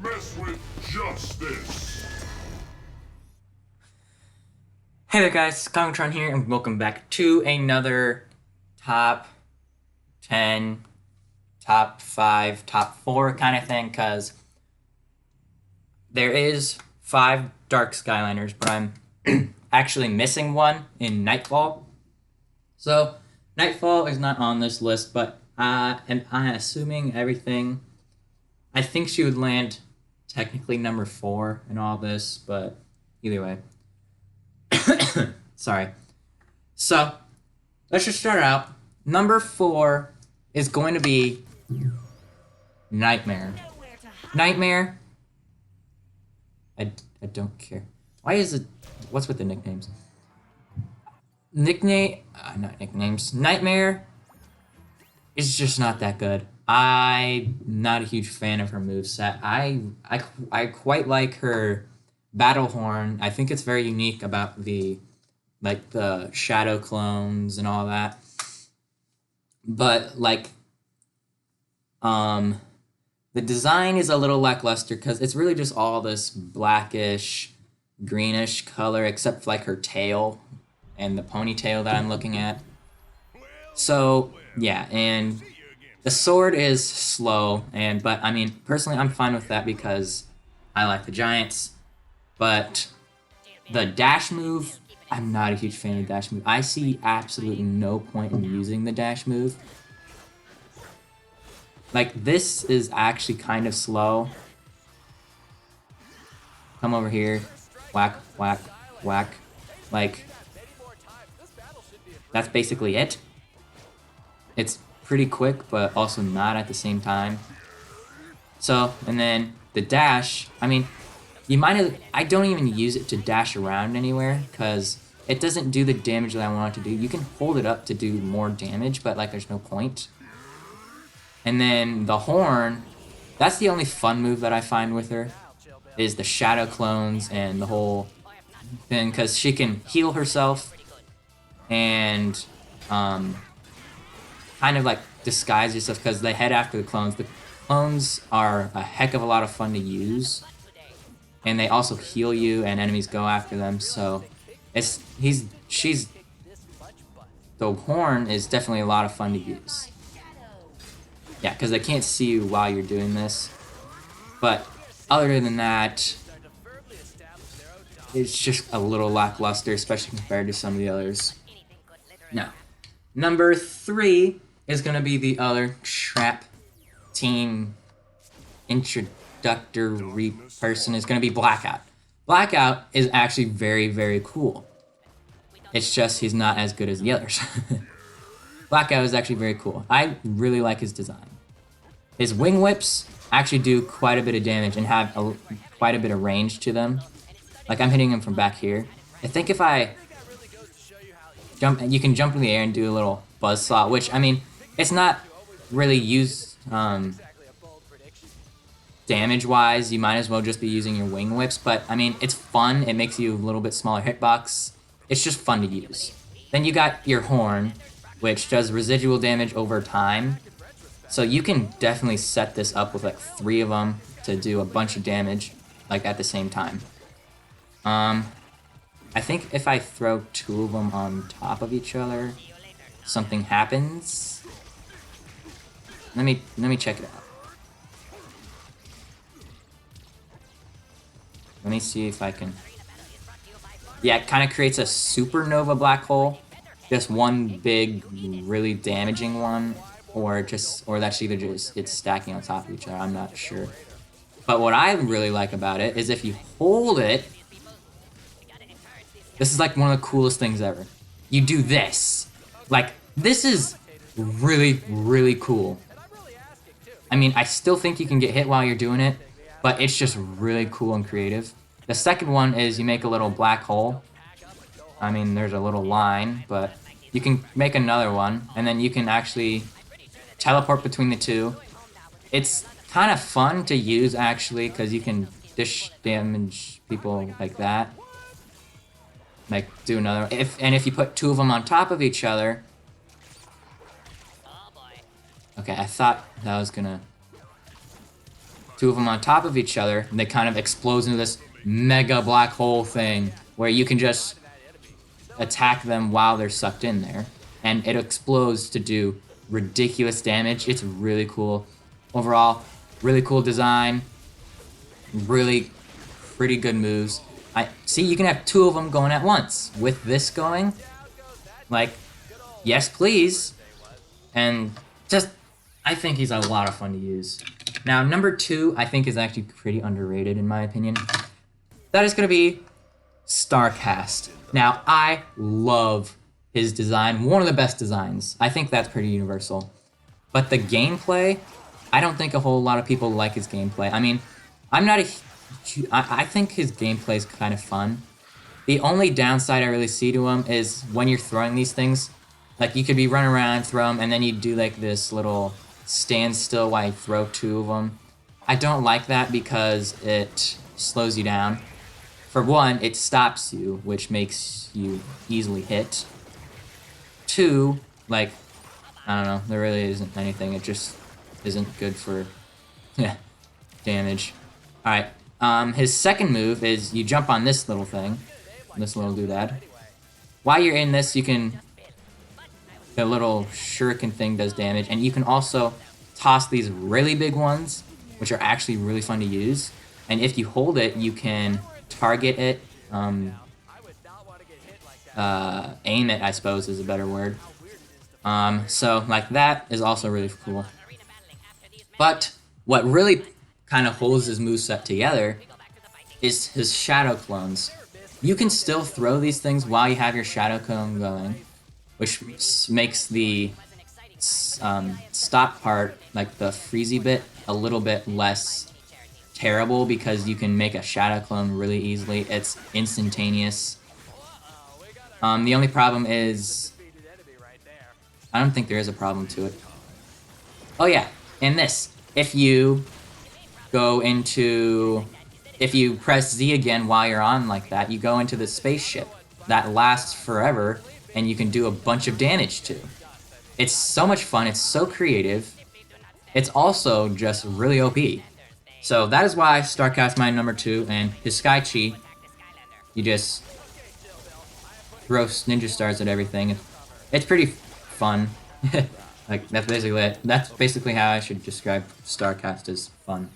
mess with justice. Hey there guys, Cometron here, and welcome back to another top 10, top 5, top 4 kind of thing, because there is 5 Dark Skylanders, but I'm actually missing one in Nightfall. So, Nightfall is not on this list, but I'm assuming everything. I think she would land technically number 4 in all this, but either way. Sorry. So, let's just start out. Number 4 is going to be Nightmare. Nightmare. I don't care. Why is it... What's with the nicknames? Not nicknames. Nightmare is just not that good. I'm not a huge fan of her moveset. I quite like her battle horn. I think it's very unique about the shadow clones and all that. But the design is a little lackluster because it's really just all this blackish, greenish color, except for her tail and the ponytail that I'm looking at. So yeah, and the sword is slow, but I mean, personally, I'm fine with that because I like the giants. But the dash move, I'm not a huge fan of the dash move. I see absolutely no point in using the dash move. This is actually kind of slow. Come over here. Whack, whack, whack. That's basically it. It's pretty quick, but also not at the same time. So, and then the dash, I mean... I don't even use it to dash around anywhere, because it doesn't do the damage that I want it to do. You can hold it up to do more damage, but, there's no point. And then the horn, that's the only fun move that I find with her, is the shadow clones and the whole thing, because she can heal herself and, kind of, disguise yourself, because they head after the clones. The clones are a heck of a lot of fun to use. And they also heal you, and enemies go after them. So, the horn is definitely a lot of fun to use. Yeah, because they can't see you while you're doing this. But other than that, it's just a little lackluster, especially compared to some of the others. Now, number 3 is gonna be the other Trap Team introductory person is going to be Blackout. Blackout is actually very, very cool. It's just he's not as good as the others. Blackout is actually very cool. I really like his design. His wing whips actually do quite a bit of damage and have quite a bit of range to them. I'm hitting him from back here. I think if I jump, you can jump in the air and do a little buzzsaw, which, I mean, it's not really used... damage-wise, you might as well just be using your wing whips, but, I mean, it's fun. It makes you a little bit smaller hitbox. It's just fun to use. Then you got your horn, which does residual damage over time. So you can definitely set this up with, 3 of them to do a bunch of damage, at the same time. I think if I throw 2 of them on top of each other, something happens. Let me check it out. Let me see if I can... Yeah, it kind of creates a supernova black hole. Just one big, really damaging one. Or that's either just it's stacking on top of each other. I'm not sure. But what I really like about it is if you hold it... This is one of the coolest things ever. You do this. This is really, really cool. I mean, I still think you can get hit while you're doing it. But it's just really cool and creative. The second one is you make a little black hole. I mean, there's a little line, but you can make another one, and then you can actually teleport between the two. It's kind of fun to use, actually, because you can dish damage people like that. Do another... If you put 2 of them on top of each other... Okay, I thought that was gonna... two of them on top of each other, and they kind of explodes into this mega black hole thing where you can just attack them while they're sucked in there, and it explodes to do ridiculous damage. It's really cool. Overall, really cool design, really pretty good moves. I see you can have two of them going at once. With this going, like, yes please, and just, I think he's a lot of fun to use. Now, number 2, I think is actually pretty underrated in my opinion. That is going to be Starcast. Now, I love his design, one of the best designs. I think that's pretty universal. But the gameplay, I don't think a whole lot of people like his gameplay. I mean, I think his gameplay is kind of fun. The only downside I really see to him is when you're throwing these things, like you could be running around, throw them, and then you do like this little standstill while you throw two of them. I don't like that because it slows you down. For one, it stops you, which makes you easily hit. 2, like, I don't know, there really isn't anything. It just isn't good for damage. Alright, his second move is you jump on this little thing, this little doodad. While you're in this, you can, the little shuriken thing does damage, and you can also toss these really big ones, which are actually really fun to use. And if you hold it, you can target it, aim it, I suppose is a better word. So, like, that is also really cool. But what really kind of holds his moveset together is his shadow clones. You can still throw these things while you have your shadow clone going, which makes the stop part, like the freezy bit, a little bit less terrible because you can make a shadow clone really easily. It's instantaneous. The only problem is, I don't think there is a problem to it. Oh yeah, and this, if you go into, if you press Z again while you're on like that, you go into the spaceship. That lasts forever, and you can do a bunch of damage to. It's so much fun, it's so creative. It's also just really OP. So that is why Starcast my number 2, and his Sky Chi, you just throw ninja stars at everything. It's pretty fun. Like, that's basically it. That's basically how I should describe Starcast, as fun.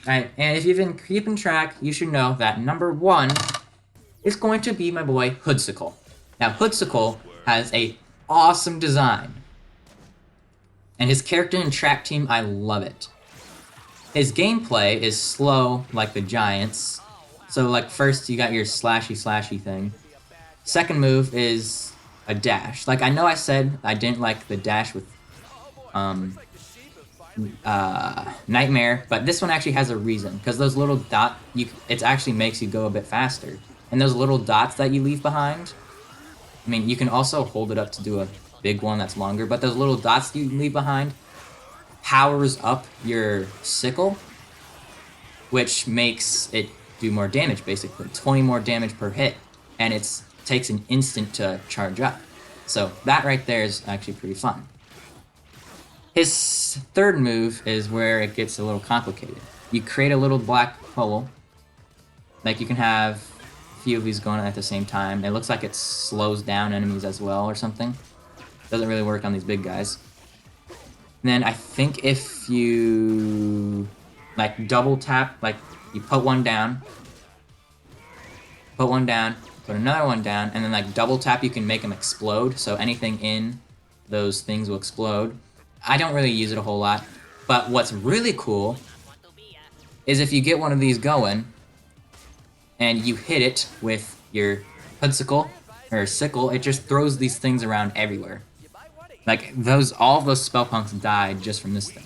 Alright, and if you've been keeping track, you should know that number 1 is going to be my boy Hoodsicle. Now, Hoodsicle has a awesome design. And his character and track team, I love it. His gameplay is slow, like the Giants. So, like, first you got your slashy thing. Second move is a dash. Like, I know I said I didn't like the dash with Nightmare, but this one actually has a reason. Because those little dots, it actually makes you go a bit faster. And those little dots that you leave behind, I mean, you can also hold it up to do a big one that's longer, but those little dots you leave behind powers up your sickle, which makes it do more damage, basically. 20 more damage per hit, and it takes an instant to charge up. So that right there is actually pretty fun. His third move is where it gets a little complicated. You create a little black hole. Like, you can have a few of these going at the same time. It looks like it slows down enemies as well or something. Doesn't really work on these big guys. And then I think if you, like, double tap, like, you put one down, put another one down, and then, like, double tap, you can make them explode, so anything in those things will explode. I don't really use it a whole lot, but what's really cool is if you get one of these going, and you hit it with your Hoodsicle, or sickle, it just throws these things around everywhere. Like, all of those spell punks died just from this thing.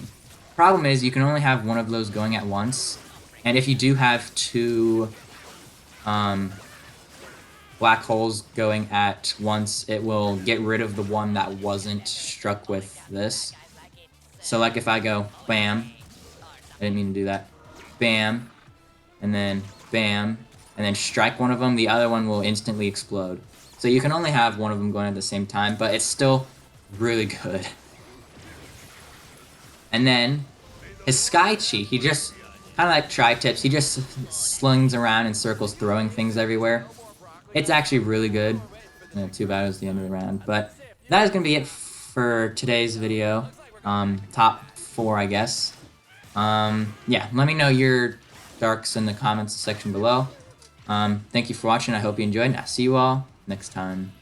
Problem is, you can only have one of those going at once, and if you do have 2 black holes going at once, it will get rid of the one that wasn't struck with this. So, like, if I go bam, I didn't mean to do that, bam, and then bam, and then strike one of them, the other one will instantly explode. So you can only have one of them going at the same time, but it's still really good. And then his Sky Chi, he just Kind of like tri-tips. He just slings around in circles, throwing things everywhere. It's actually really good. Too bad it was the end of the round. But that is going to be it for today's video. Top 4, I guess. Yeah, let me know your darks in the comments section below. Thank you for watching. I hope you enjoyed, and I'll see you all next time.